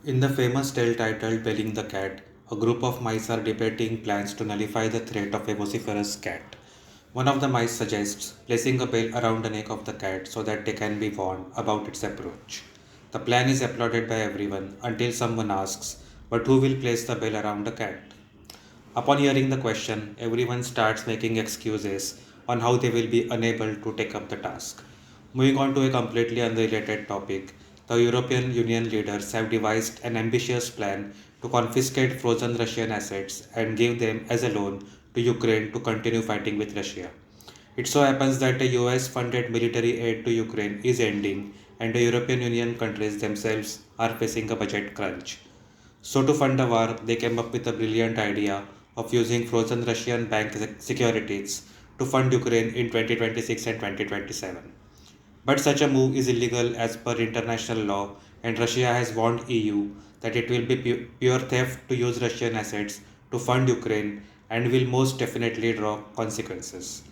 In the famous tale titled Belling the Cat, a group of mice are debating plans to nullify the threat of a vociferous cat. One of the mice suggests placing a bell around the neck of the cat so that they can be warned about its approach. The plan is applauded by everyone until someone asks, but who will place the bell around the cat? Upon hearing the question, everyone starts making excuses on how they will be unable to take up the task. Moving on to a completely unrelated topic, the European Union leaders have devised an ambitious plan to confiscate frozen Russian assets and give them as a loan to Ukraine to continue fighting with Russia. It so happens that the US funded military aid to Ukraine is ending and the European Union countries themselves are facing a budget crunch. So, to fund the war, they came up with a brilliant idea of using frozen Russian bank securities to fund Ukraine in 2026 and 2027. But such a move is illegal as per international law, and Russia has warned EU that it will be pure theft to use Russian assets to fund Ukraine and will most definitely draw consequences.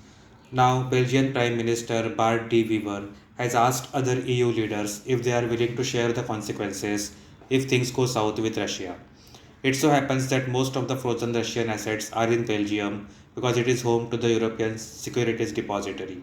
Now, Belgian Prime Minister Bart de Wever has asked other EU leaders if they are willing to share the consequences if things go south with Russia. It so happens that most of the frozen Russian assets are in Belgium because it is home to the European Securities Depository.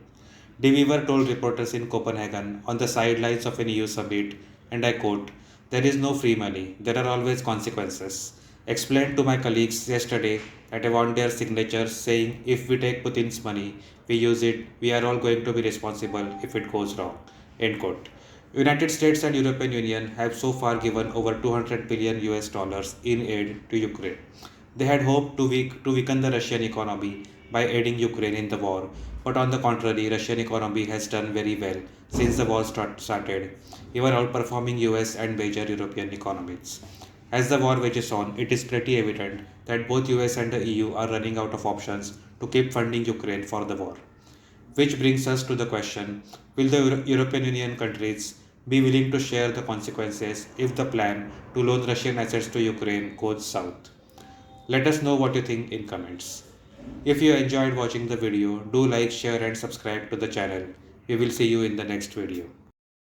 De Wever told reporters in Copenhagen on the sidelines of an EU summit, and I quote, "There is no free money, there are always consequences. Explained to my colleagues yesterday that I want their signatures saying if we take Putin's money, we use it, we are all going to be responsible if it goes wrong." End quote. United States and European Union have so far given over 200 billion US dollars in aid to Ukraine. They had hoped to weaken the Russian economy by aiding Ukraine in the war, but on the contrary, Russian economy has done very well since the war started, even outperforming US and major European economies. As the war wages on, it is pretty evident that both US and the EU are running out of options to keep funding Ukraine for the war. Which brings us to the question, will the European Union countries be willing to share the consequences if the plan to loan Russian assets to Ukraine goes south? Let us know what you think in comments. If you enjoyed watching the video, do like, share and subscribe to the channel. We will see you in the next video.